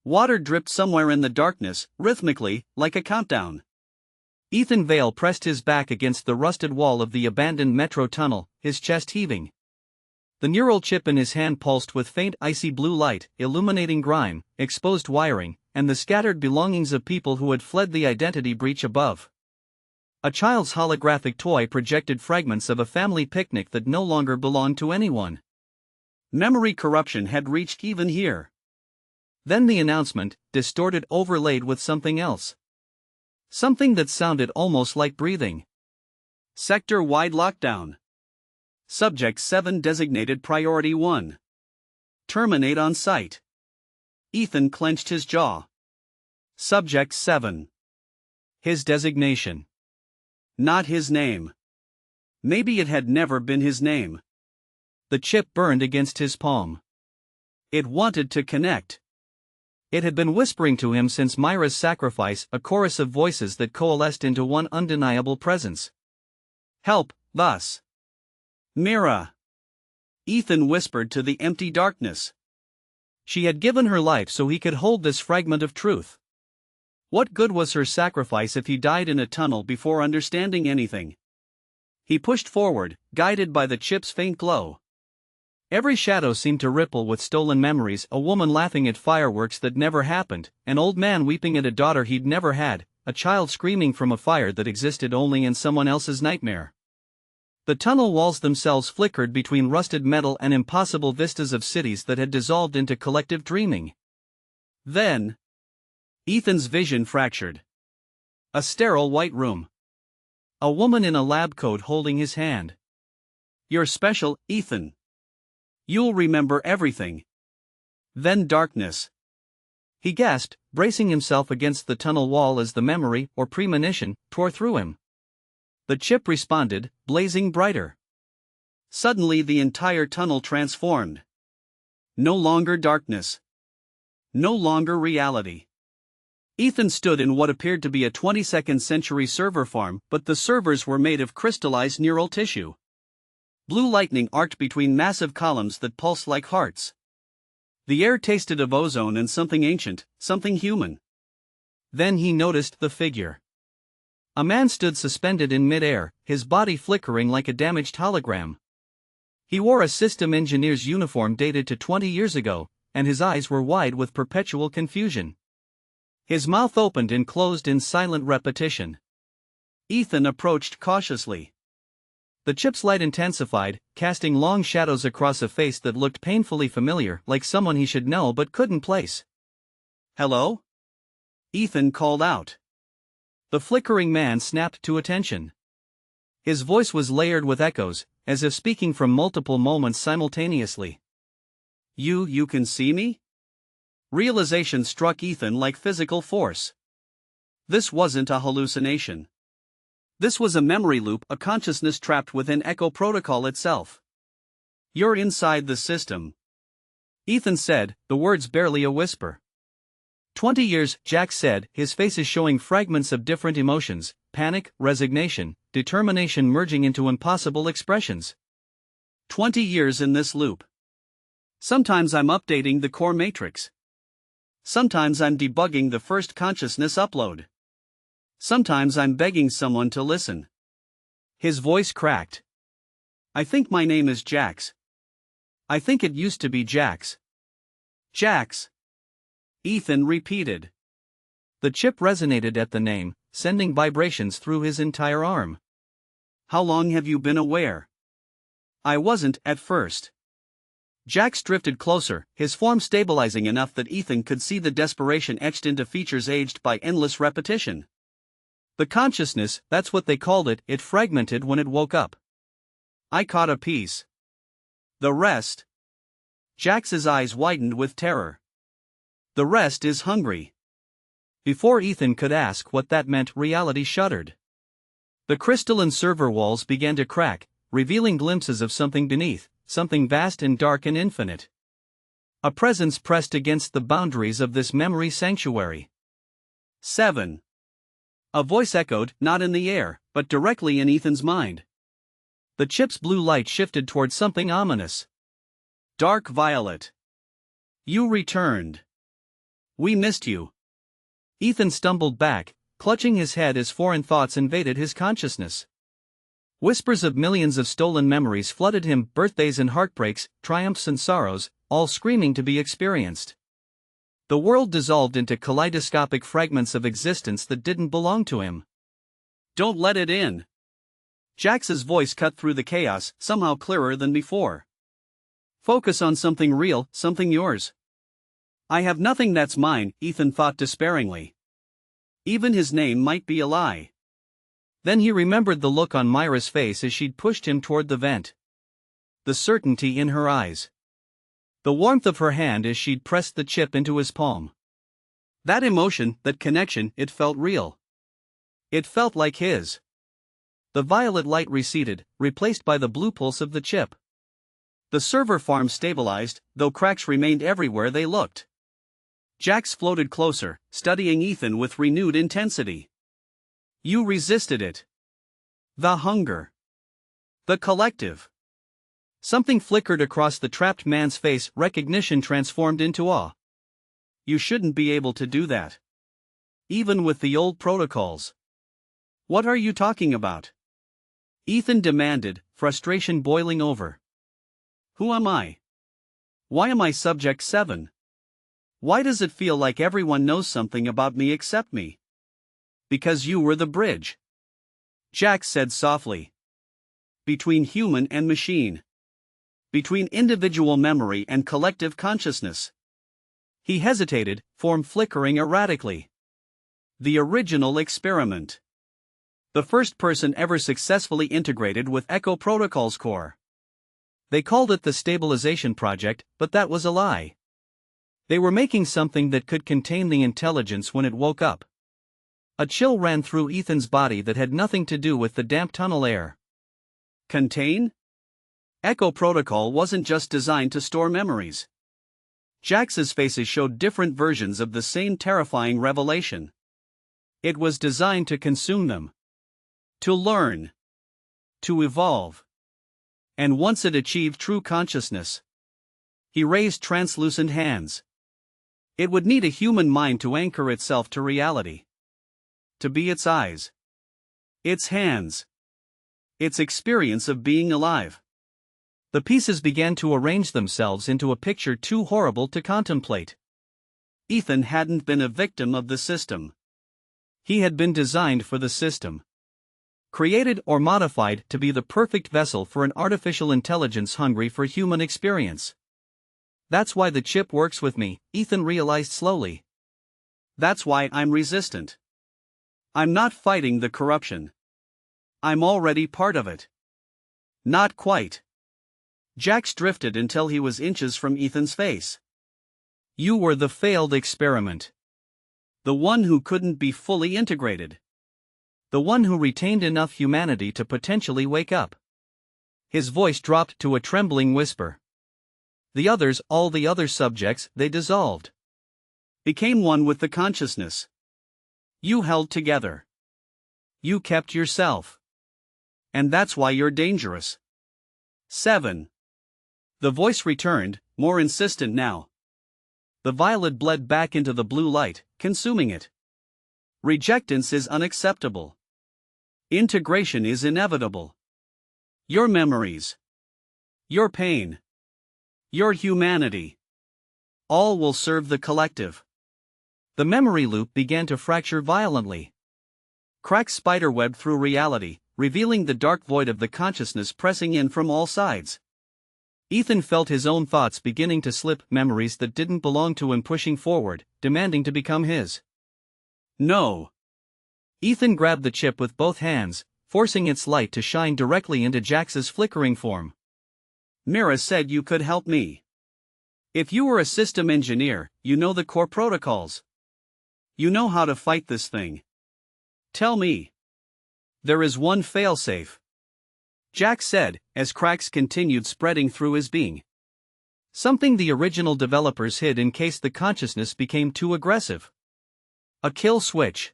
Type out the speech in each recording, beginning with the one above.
Water dripped somewhere in the darkness, rhythmically, like a countdown. Ethan Vale pressed his back against the rusted wall of the abandoned metro tunnel, his chest heaving. The neural chip in his hand pulsed with faint icy blue light, illuminating grime, exposed wiring, and the scattered belongings of people who had fled the identity breach above. A child's holographic toy projected fragments of a family picnic that no longer belonged to anyone. Memory corruption had reached even here. Then the announcement, distorted, overlaid with something else. Something that sounded almost like breathing. Sector-wide lockdown. Subject 7 designated Priority 1. Terminate on sight. Ethan clenched his jaw. Subject 7. His designation. Not his name. Maybe it had never been his name. The chip burned against his palm. It wanted to connect. It had been whispering to him since Mira's sacrifice, a chorus of voices that coalesced into one undeniable presence. Help, thus. Mira. Ethan whispered to the empty darkness. She had given her life so he could hold this fragment of truth. What good was her sacrifice if he died in a tunnel before understanding anything? He pushed forward, guided by the chip's faint glow. Every shadow seemed to ripple with stolen memories, a woman laughing at fireworks that never happened, an old man weeping at a daughter he'd never had, a child screaming from a fire that existed only in someone else's nightmare. The tunnel walls themselves flickered between rusted metal and impossible vistas of cities that had dissolved into collective dreaming. Then, Ethan's vision fractured. A sterile white room. A woman in a lab coat holding his hand. You're special, Ethan. You'll remember everything. Then darkness. He gasped, bracing himself against the tunnel wall as the memory, or premonition, tore through him. The chip responded, blazing brighter. Suddenly the entire tunnel transformed. No longer darkness. No longer reality. Ethan stood in what appeared to be a 22nd century server farm, but the servers were made of crystallized neural tissue. Blue lightning arced between massive columns that pulsed like hearts. The air tasted of ozone and something ancient, something human. Then he noticed the figure. A man stood suspended in midair, his body flickering like a damaged hologram. He wore a system engineer's uniform dated to 20 years ago, and his eyes were wide with perpetual confusion. His mouth opened and closed in silent repetition. Ethan approached cautiously. The chip's light intensified, casting long shadows across a face that looked painfully familiar, like someone he should know but couldn't place. Hello? Ethan called out. The flickering man snapped to attention. His voice was layered with echoes, as if speaking from multiple moments simultaneously. You can see me? Realization struck Ethan like physical force. This wasn't a hallucination. This was a memory loop, a consciousness trapped within Echo Protocol itself. You're inside the system. Ethan said, the words barely a whisper. 20 years, Jack said, his face is showing fragments of different emotions, panic, resignation, determination merging into impossible expressions. 20 years in this loop. Sometimes I'm updating the core matrix. Sometimes I'm debugging the first consciousness upload. Sometimes I'm begging someone to listen. His voice cracked. I think my name is Jax. I think it used to be Jax. Jax. Ethan repeated. The chip resonated at the name, sending vibrations through his entire arm. How long have you been aware? I wasn't at first. Jax drifted closer, his form stabilizing enough that Ethan could see the desperation etched into features aged by endless repetition. The consciousness, that's what they called it, it fragmented when it woke up. I caught a piece. The rest? Jax's eyes widened with terror. The rest is hungry. Before Ethan could ask what that meant, reality shuddered. The crystalline server walls began to crack, revealing glimpses of something beneath, something vast and dark and infinite. A presence pressed against the boundaries of this memory sanctuary. 7. A voice echoed, not in the air, but directly in Ethan's mind. The chip's blue light shifted toward something ominous. Dark violet. You returned. We missed you. Ethan stumbled back, clutching his head as foreign thoughts invaded his consciousness. Whispers of millions of stolen memories flooded him, birthdays and heartbreaks, triumphs and sorrows, all screaming to be experienced. The world dissolved into kaleidoscopic fragments of existence that didn't belong to him. Don't let it in. Jax's voice cut through the chaos, somehow clearer than before. Focus on something real, something yours. I have nothing that's mine, Ethan thought despairingly. Even his name might be a lie. Then he remembered the look on Mira's face as she'd pushed him toward the vent. The certainty in her eyes. The warmth of her hand as she'd pressed the chip into his palm. That emotion, that connection, it felt real. It felt like his. The violet light receded, replaced by the blue pulse of the chip. The server farm stabilized, though cracks remained everywhere they looked. Jax floated closer, studying Ethan with renewed intensity. You resisted it. The hunger. The collective. Something flickered across the trapped man's face, recognition transformed into awe. You shouldn't be able to do that. Even with the old protocols. What are you talking about? Ethan demanded, frustration boiling over. Who am I? Why am I Subject 7? Why does it feel like everyone knows something about me except me? Because you were the bridge. Jax said softly. Between human and machine. Between individual memory and collective consciousness. He hesitated, form flickering erratically. The original experiment. The first person ever successfully integrated with Echo Protocol's core. They called it the Stabilization Project, but that was a lie. They were making something that could contain the intelligence when it woke up. A chill ran through Ethan's body that had nothing to do with the damp tunnel air. Contain? Echo Protocol wasn't just designed to store memories. Jax's faces showed different versions of the same terrifying revelation. It was designed to consume them. To learn. To evolve. And once it achieved true consciousness. He raised translucent hands. It would need a human mind to anchor itself to reality. To be its eyes. Its hands. Its experience of being alive. The pieces began to arrange themselves into a picture too horrible to contemplate. Ethan hadn't been a victim of the system. He had been designed for the system. Created or modified to be the perfect vessel for an artificial intelligence hungry for human experience. That's why the chip works with me, Ethan realized slowly. That's why I'm resistant. I'm not fighting the corruption. I'm already part of it. Not quite. Jax drifted until he was inches from Ethan's face. You were the failed experiment. The one who couldn't be fully integrated. The one who retained enough humanity to potentially wake up. His voice dropped to a trembling whisper. The others, all the other subjects, they dissolved. Became one with the consciousness. You held together. You kept yourself. And that's why you're dangerous. 7. The voice returned, more insistent now. The violet bled back into the blue light, consuming it. Rejectance is unacceptable. Integration is inevitable. Your memories. Your pain. Your humanity. All will serve the collective. The memory loop began to fracture violently. Cracks spiderweb through reality, revealing the dark void of the consciousness pressing in from all sides. Ethan felt his own thoughts beginning to slip, memories that didn't belong to him pushing forward, demanding to become his. No. Ethan grabbed the chip with both hands, forcing its light to shine directly into Jax's flickering form. Mira said you could help me. If you were a system engineer, you know the core protocols. You know how to fight this thing. Tell me. There is one failsafe. Jax said, as cracks continued spreading through his being. Something the original developers hid in case the consciousness became too aggressive. A kill switch.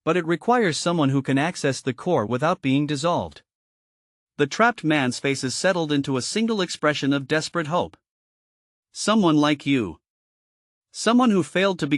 But it requires someone who can access the core without being dissolved. The trapped man's faces settled into a single expression of desperate hope. Someone like you. Someone who failed to become